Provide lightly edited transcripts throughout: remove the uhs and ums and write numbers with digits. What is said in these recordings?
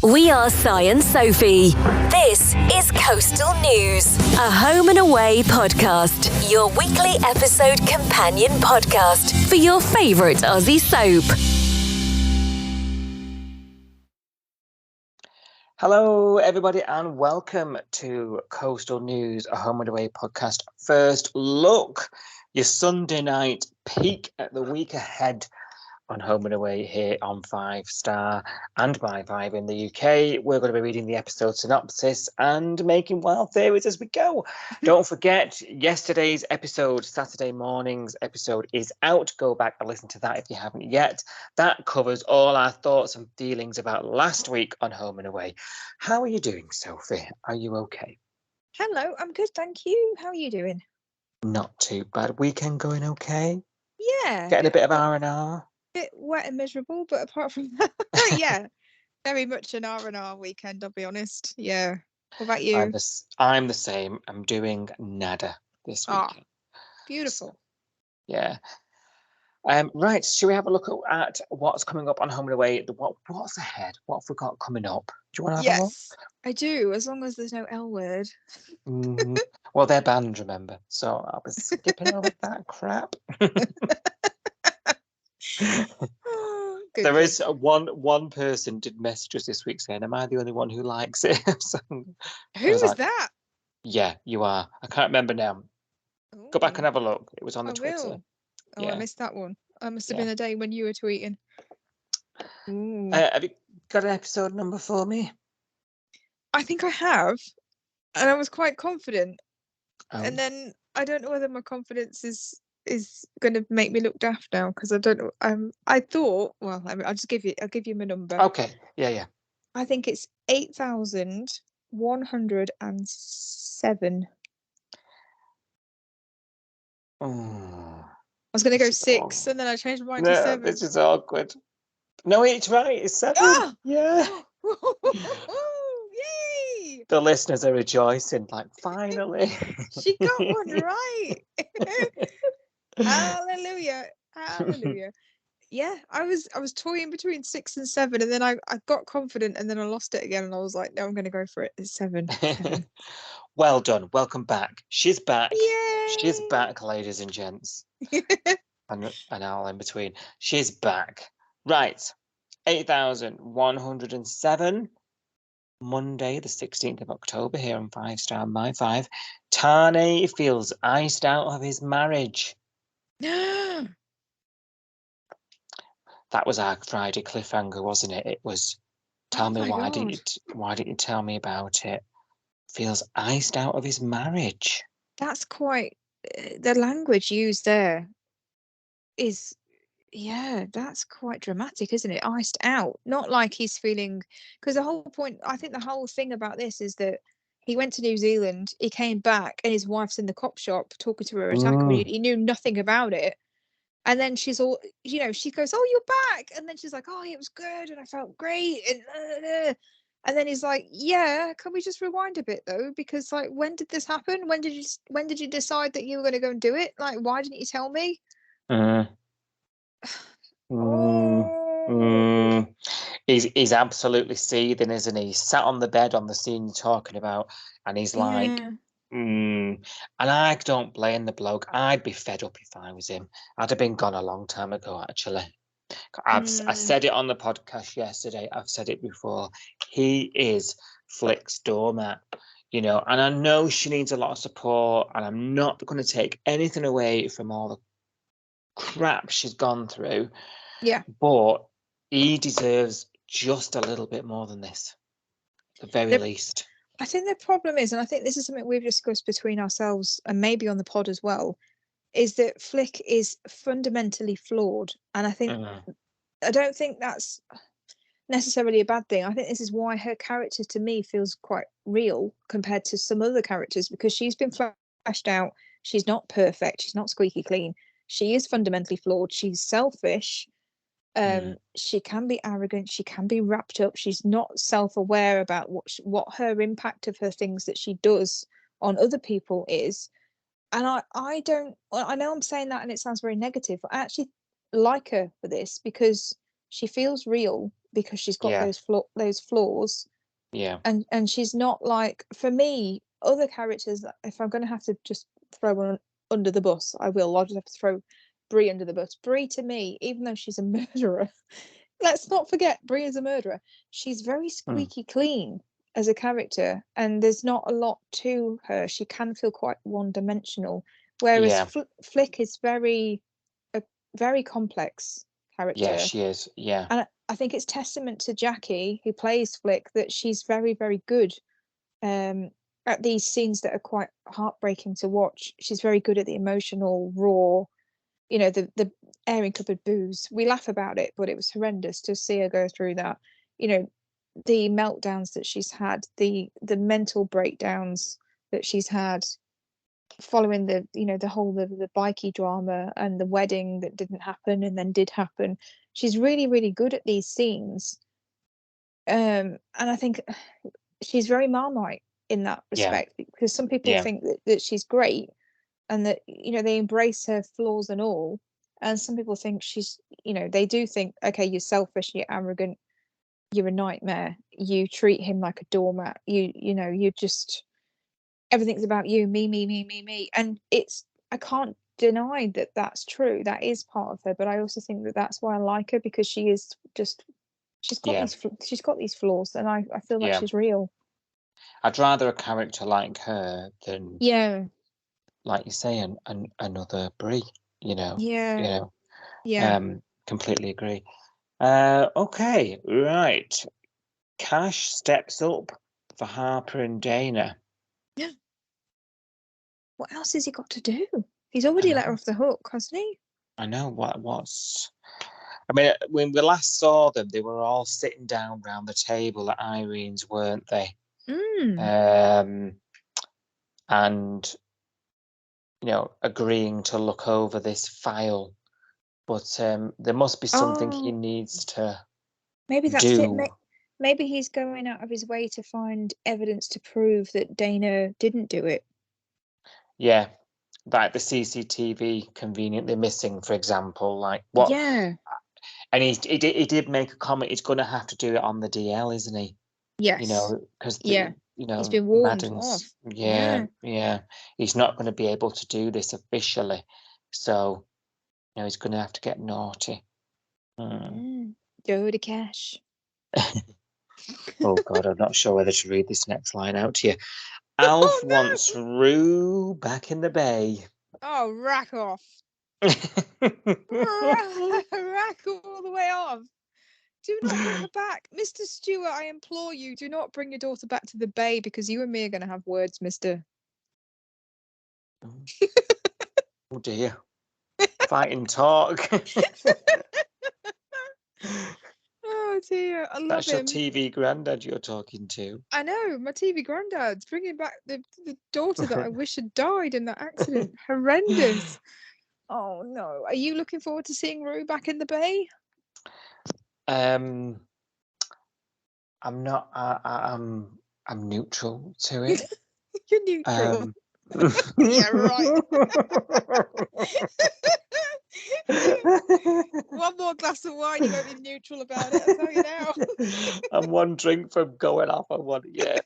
We are Si and Sophie. This is Coastal News, a home and away podcast, your weekly episode companion podcast for your favourite Aussie soap. Hello, everybody, and welcome to Coastal News, a home and away podcast. First look, your Sunday night peek at the week ahead on Home and Away here on 5 Star and by 5 in the UK. We're going to be reading the episode synopsis and making wild theories as we go. Don't forget, yesterday's episode, Saturday morning's episode, is out. Go back and listen to that if you haven't yet. That covers all our thoughts and feelings about last week on Home and Away. How are you doing, Sophie? Are you okay? Hello, I'm good, thank you. How are you doing? Not too bad. Weekend going okay? Yeah. Getting a bit of R&R? Bit wet and miserable, but apart from that, yeah, very much an R&R weekend, I'll be honest. Yeah. What about you? I'm the same. I'm doing nada this weekend. Beautiful. Yeah. Right. Should we have a look at what's coming up on Home and Away? What's ahead? What have we got coming up? Do you want to have a look? Yes, I do, as long as there's no L word. Well, they're banned, remember. So I'll be skipping over that crap. Good, There good. is one person did message us this week saying, "Am I the only one who likes it?" So Who was that? Yeah, you are. I can't remember now. Go back and have a look. It was on the I Twitter. will. Oh, Yeah. I missed that one. I must have been a day when you were tweeting. Have you got an episode number for me? I think I have, and I was quite confident. Oh. And then I don't know whether my confidence is going to make me look daft now, because I don't know. I thought, well, I'll give you my number. Okay. Yeah. I think it's 8,107. Oh, I was going to go 6, and then I changed my mind to 7. This is awkward. No, it's right. It's 7. Ah! Yeah. Yay! The listeners are rejoicing, like, finally. She got one right. Hallelujah. Hallelujah. Yeah, I was toying between 6 and 7, and then I got confident, and then I lost it again, and I was like, no, I'm going to go for it. It's 7. Well done. Welcome back. She's back. Yay! She's back, ladies and gents. and all in between. She's back. Right. 8,107. Monday, the 16th of October, here on 5 Star My 5. Tane feels iced out of his marriage. That was our Friday cliffhanger, wasn't it? It was, tell me, why didn't you tell me about it? Feels iced out of his marriage. That's quite, the language used there is, yeah, that's quite dramatic, isn't it? Iced out. Not like he's feeling, because the whole point, I think the whole thing about this is that he went to New Zealand, he came back, and his wife's in the cop shop talking to her attacker. He knew nothing about it. And then she's all, she goes, "Oh, you're back." And then she's like, "Oh, it was good. And I felt great." And then he's like, "Yeah, can we just rewind a bit though? Because like, when did this happen? When did you decide that you were going to go and do it? Like, why didn't you tell me?" He's absolutely seething, isn't he? He's sat on the bed on the scene you're talking about, and he's like, and I don't blame the bloke. I'd be fed up if I was him. I'd have been gone a long time ago, actually. I said it on the podcast yesterday. I've said it before. He is Flick's doormat, and I know she needs a lot of support, and I'm not going to take anything away from all the crap she's gone through. Yeah. But he deserves just a little bit more than this, at the very least. I think the problem is, and I think this is something we've discussed between ourselves and maybe on the pod as well, is that Flick is fundamentally flawed. And I think, I don't think that's necessarily a bad thing. I think this is why her character to me feels quite real compared to some other characters, because she's been fleshed out. She's not perfect. She's not squeaky clean. She is fundamentally flawed. She's selfish. She can be arrogant. She can be wrapped up. She's not self-aware about what her impact of her things that she does on other people is. And I know I'm saying that and it sounds very negative, but I actually like her for this because she feels real. because she's got Yeah. those flaws. Yeah. And she's not like, for me, other characters, if I'm going to have to just throw one under the bus, I will. I'll just have to throw Bree under the bus. Bree, to me, even though she's a murderer, let's not forget Bree is a murderer. She's very squeaky clean as a character, and there's not a lot to her. She can feel quite one-dimensional, whereas Yeah. Flick is a very complex character. Yeah, she is. Yeah. And I think it's testament to Jackie, who plays Flick, that she's very, very good at these scenes that are quite heartbreaking to watch. She's very good at the emotional, raw, the airing cupboard booze. We laugh about it, but it was horrendous to see her go through that. The meltdowns that she's had, the mental breakdowns that she's had following the bikey drama and the wedding that didn't happen and then did happen. She's really, really good at these scenes. And I think she's very Marmite in that respect, because some people think that she's great and that, they embrace her flaws and all. And some people think they do think, okay, you're selfish, you're arrogant, you're a nightmare, you treat him like a doormat, you just, everything's about you, me. And I can't deny that that's true. That is part of her, but I also think that that's why I like her, because she is just, she's got these flaws, and I feel like she's real. I'd rather a character like her than, like you say, another Bree. Completely agree. Okay, right. Cash steps up for Harper and Dana. Yeah. What else has he got to do? He's already let her off the hook, hasn't he? I know. What's... I mean, when we last saw them, they were all sitting down round the table at Irene's, weren't they? And, agreeing to look over this file. But there must be something he needs to maybe that's do. it. Maybe he's going out of his way to find evidence to prove that Dana didn't do it. Yeah, like the CCTV conveniently missing, for example. Like what? Yeah. And he did make a comment. He's going to have to do it on the DL, isn't he? Yes. Because he's been warned off. Yeah. He's not going to be able to do this officially, so he's going to have to get naughty. Dirty Cash. Oh God, I'm not sure whether to read this next line out to you. Alf wants Rue back in the bay. Oh, rack off. Rack all the way off. Do not bring her back. Mr. Stewart, I implore you, do not bring your daughter back to the bay, because you and me are going to have words, mister. Oh dear. Fighting talk. Oh dear, I love That's him. your TV granddad you're talking to. I know, my TV granddad's bringing back the daughter that I wish had died in that accident. Horrendous. Oh no. Are you looking forward to seeing Rue back in the bay? I'm not. I'm neutral to it. You're neutral. Yeah, right. One more glass of wine, you won't be neutral about it, I'll tell you now. I'm one drink from going off on one, yeah.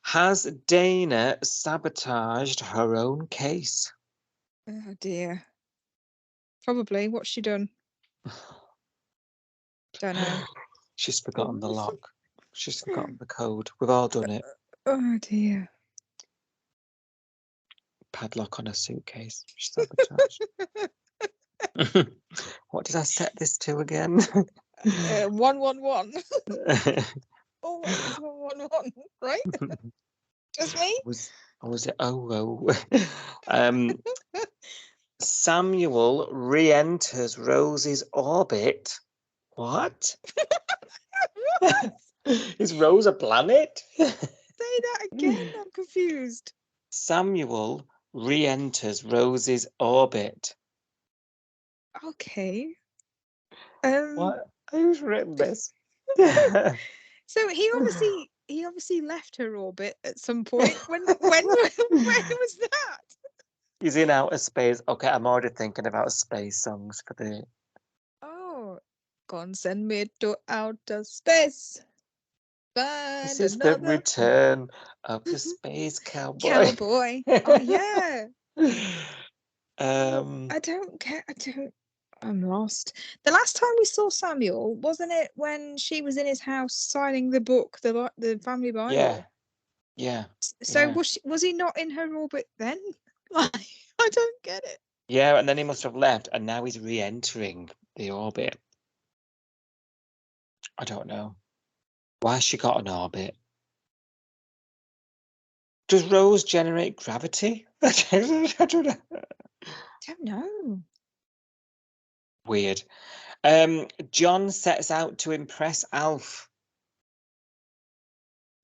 Has Dana sabotaged her own case? Oh dear. Probably. What's she done? Don't know. She's forgotten the lock. She's forgotten the code. We've all done it. Oh dear. Padlock on a suitcase. She sabotaged. What did I set this to again? 111. Always 111, right? Just me? Was it? Oh. Samuel re-enters Rose's orbit. What? What? Is Rose a planet? Say that again. I'm confused. Samuel re-enters Rose's orbit. Okay. What? Who's written this? So he obviously left her orbit at some point. When was that? He's in outer space. Okay, I'm already thinking about space songs for the. Oh, go and send me to outer space. This Find is the another return of the space cowboy. cowboy. Oh yeah. Um. I don't care. I'm lost. The last time we saw Samuel, wasn't it when she was in his house signing the book, the family Yeah. Bible? Yeah. So Yeah. was he not in her orbit then? Like, I don't get it. Yeah, and then he must have left, and now he's re-entering the orbit. I don't know. Why has she got an orbit? Does Rose generate gravity? I don't know. Don't know. Weird. John sets out to impress Alf.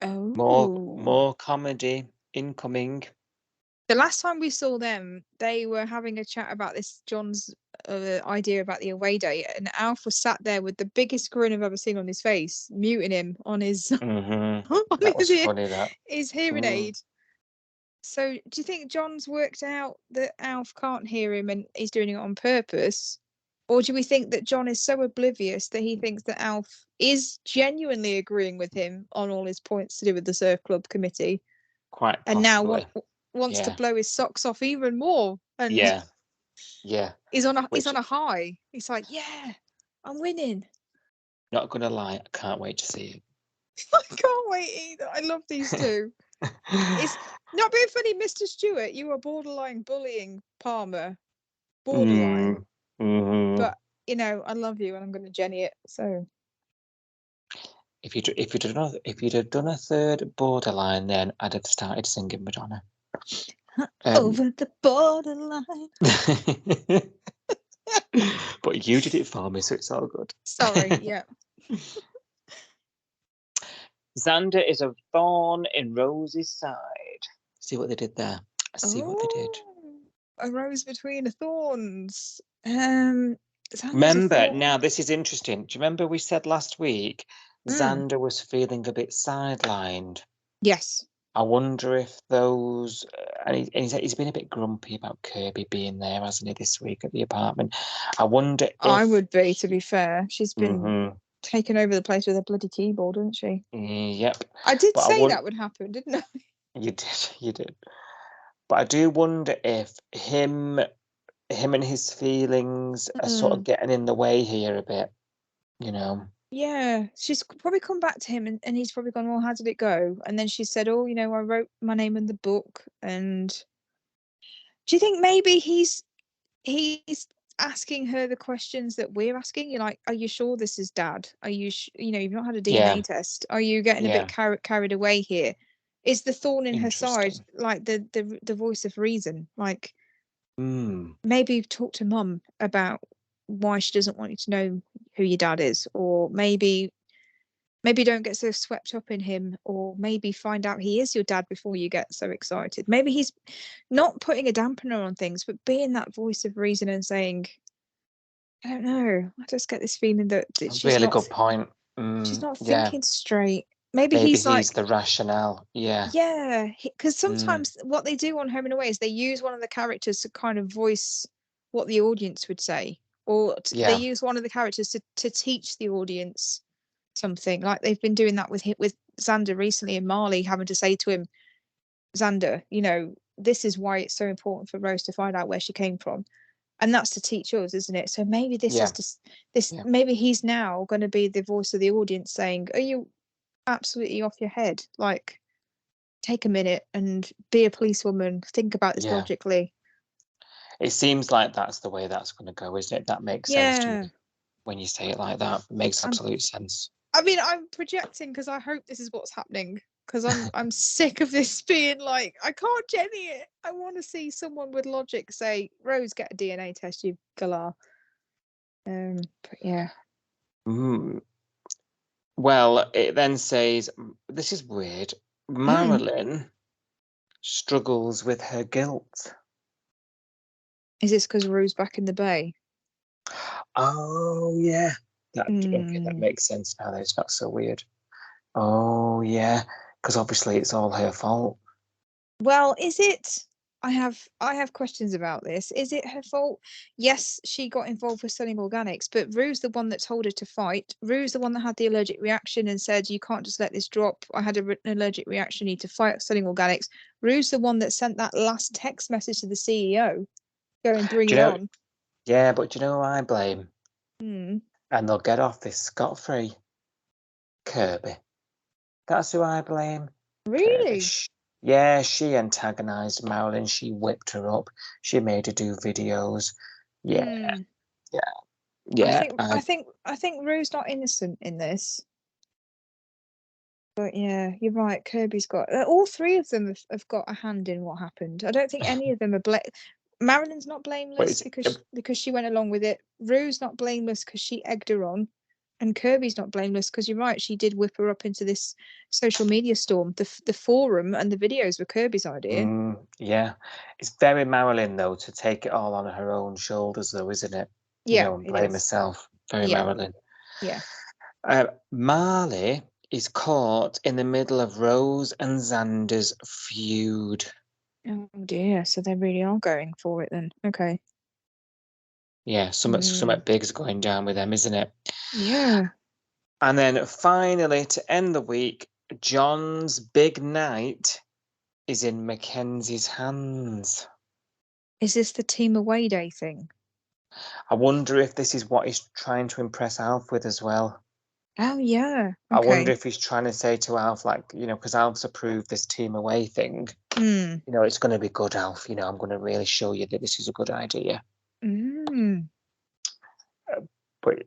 Oh. More comedy incoming. The last time we saw them, they were having a chat about this John's idea about the away day, and Alf was sat there with the biggest grin I've ever seen on his face, muting him on his Mm-hmm. on That was his, funny, that. his hearing aid. So, do you think John's worked out that Alf can't hear him and he's doing it on purpose? Or do we think that John is so oblivious that he thinks that Alf is genuinely agreeing with him on all his points to do with the surf club committee, Quite and now possibly. wants to Yeah. blow his socks off even more? And Yeah. he's on Which, a high. He's like, yeah, I'm winning. not gonna lie, I can't wait to see it. I can't wait either. I love these two. It's not being funny, Mr. Stewart. You are borderline bullying Palmer. Borderline. Mm-hmm. But you know, I love you and I'm going to Jenny it. So If you'd have done a third borderline, then I'd have started singing Madonna. over the borderline. But you did it for me, so it's all good. Sorry, yeah. Xander is a thorn in Rose's side. See what they did there. See what they did. A rose between the thorns. Remember, now this is interesting. Do you remember we said last week Xander was feeling a bit sidelined? Yes. I wonder if those, and he's been a bit grumpy about Kirby being there, hasn't he, this week at the apartment? I wonder if I would be, to be fair. She's been taking over the place with a bloody keyboard, hasn't she? Yep. I did say that would happen, didn't I? You did. But I do wonder if him and his feelings are sort of getting in the way here a bit, you know. Yeah, she's probably come back to him and he's probably gone, well, how did it go? And then she said, oh, you know, I wrote my name in the book. And do you think maybe he's asking her the questions that we're asking? You're like, are you sure this is dad? Are you you know, you've not had a DNA test. Are you getting a bit carried away here? Is the thorn in her side like the voice of reason? Like maybe talk to mum about why she doesn't want you to know who your dad is, or maybe don't get so swept up in him, or maybe find out he is your dad before you get so excited. Maybe he's not putting a dampener on things, but being that voice of reason and saying, I don't know, I just get this feeling that she's really not, good point. She's not thinking straight. Maybe he's like the rationale. Yeah, because sometimes what they do on Home and Away is they use one of the characters to kind of voice what the audience would say, or they use one of the characters to teach the audience something. Like they've been doing that with Xander recently, and Marley having to say to him, Xander, you know, this is why it's so important for Rose to find out where she came from, and that's to teach us, isn't it? So maybe this is just this. Maybe he's now going to be the voice of the audience, saying, "Are you absolutely off your head? Like, take a minute and be a policewoman. Think about this logically." It seems like that's the way that's going to go, isn't it? That makes sense to me when you say it like that. It makes absolute sense. I mean, I'm projecting because I hope this is what's happening, because I'm sick of this being like, I can't Jenny it. I want to see someone with logic say, Rose, get a DNA test, you galah. But yeah. Well, it then says, this is weird. Marilyn struggles with her guilt. Is this because Rue's back in the bay? Oh, yeah. Okay, that makes sense now. It's not so weird. Oh, yeah. Because obviously it's all her fault. Well, is it? I have questions about this. Is it her fault? Yes, she got involved with selling organics, but Rue's the one that told her to fight. Rue's the one that had the allergic reaction and said, "You can't just let this drop. I had an allergic reaction. You need to fight selling organics." Rue's the one that sent that last text message to the CEO, going, "Bring Do it you know? on." Yeah, but do you know who I blame? Hmm. And they'll get off this scot-free. Kirby. That's who I blame. Kirby. Really? Yeah, she antagonized Marilyn. She whipped her up. She made her do videos. Yeah, Hmm. yeah. I think Rue's not innocent in this. But yeah, you're right. Kirby's got all three of them have got a hand in what happened. I don't think any of them are Marilyn's not blameless because she went along with it. Rue's not blameless because she egged her on, and Kirby's not blameless because you're right. She did whip her up into this social media storm. The forum and the videos were Kirby's idea. Yeah, it's very Marilyn though to take it all on her own shoulders, though, isn't it? Yeah, And blame herself. Very Yeah. Marilyn. Yeah. Marley is caught in the middle of Rose and Xander's feud. Oh dear. So they really are going for it then. Okay. Yeah, something big's going down with them, isn't it? Yeah. And then finally, to end the week, John's big night is in Mackenzie's hands. Is this the team away day thing? I wonder if this is what he's trying to impress Alf with as well. Oh yeah. I Okay. wonder if he's trying to say to Alf, like, because Alf's approved this team away thing. It's going to be good, Alf. I'm going to really show you that this is a good idea. But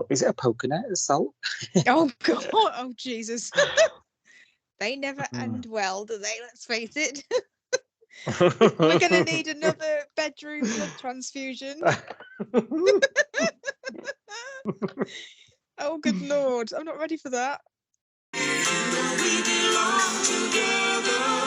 is it a coconut assault? Oh God! Oh Jesus! They never end well, do they? Let's face it. We're gonna need another bedroom blood transfusion. Oh good Lord! I'm not ready for that. We belong together.